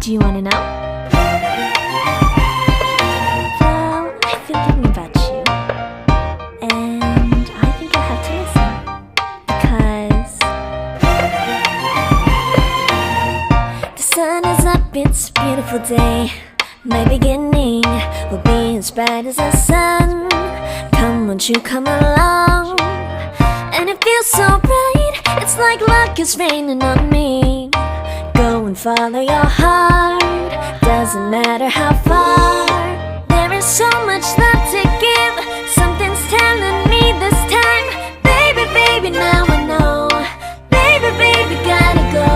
Do you wanna know? Well, I've been thinking about you, and I think you'll have to listen, because the sun is up, it's a beautiful day. My beginning will be as bright as the sun. Come, won't you come along? And it feels so bright, it's like luck is raining on me. Go and follow your heart, doesn't matter how far. There is so much love to give, something's telling me this time. Baby, baby, now I know. Baby, baby, gotta go.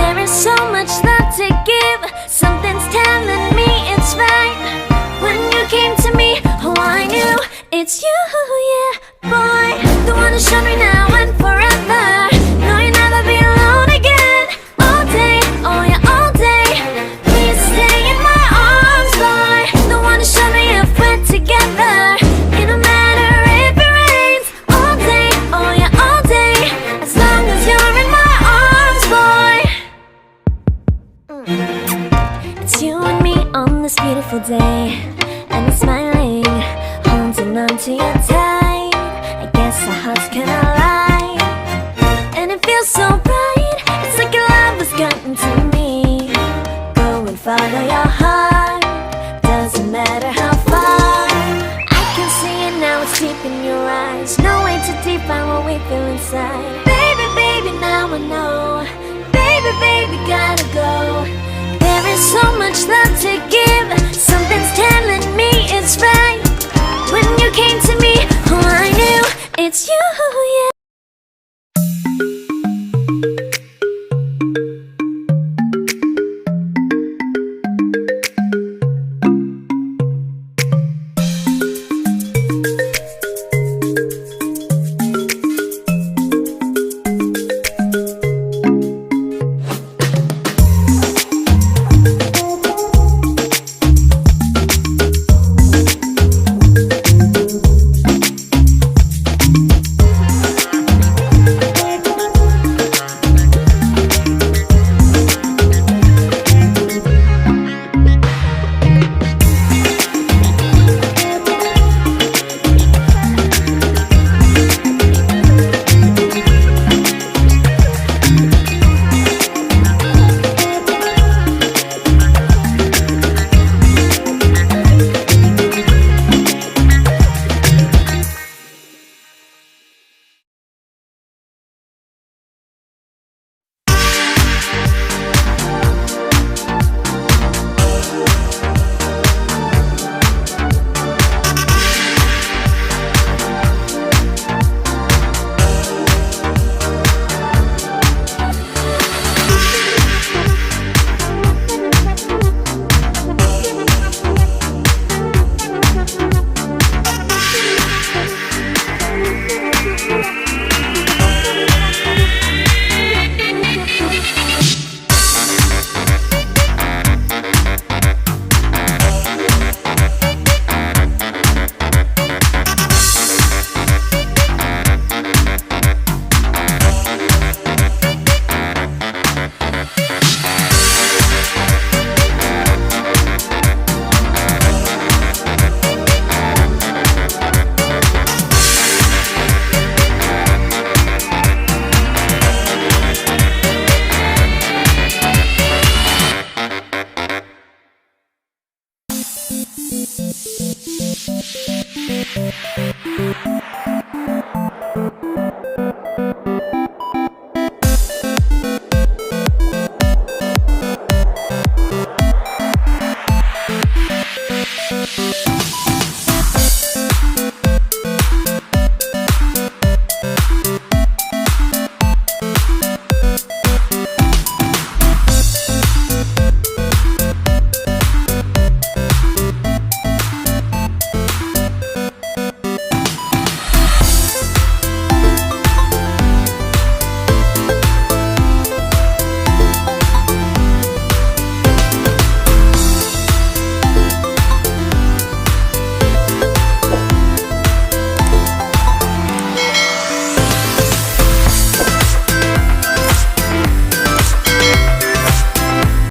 There is so much love to give, something's telling me it's right. When you came to me, oh I knew it's you, yeah, boy. The one who showed me now and forever. No, you'll never be alone again. All day, oh yeah, all day. Please stay in my arms, boy. The one who showed me if we're together. It don't matter if it rains. All day, oh yeah, all day. As long as you're in my arms, boy. It's you and me on this beautiful day, and I'm smiling, holding on to you tight. I guess our hearts cannot lie, and it feels so bright. It's like your love has gotten to me. Go and follow your heart, doesn't matter how far. I can see it now, it's deep in your eyes. No way to define what we feel inside. Baby, baby, now I know. Baby, baby, gotta go. There is so much love to give, something's telling me it's right. When you came to me, oh I knew it's you, yeah.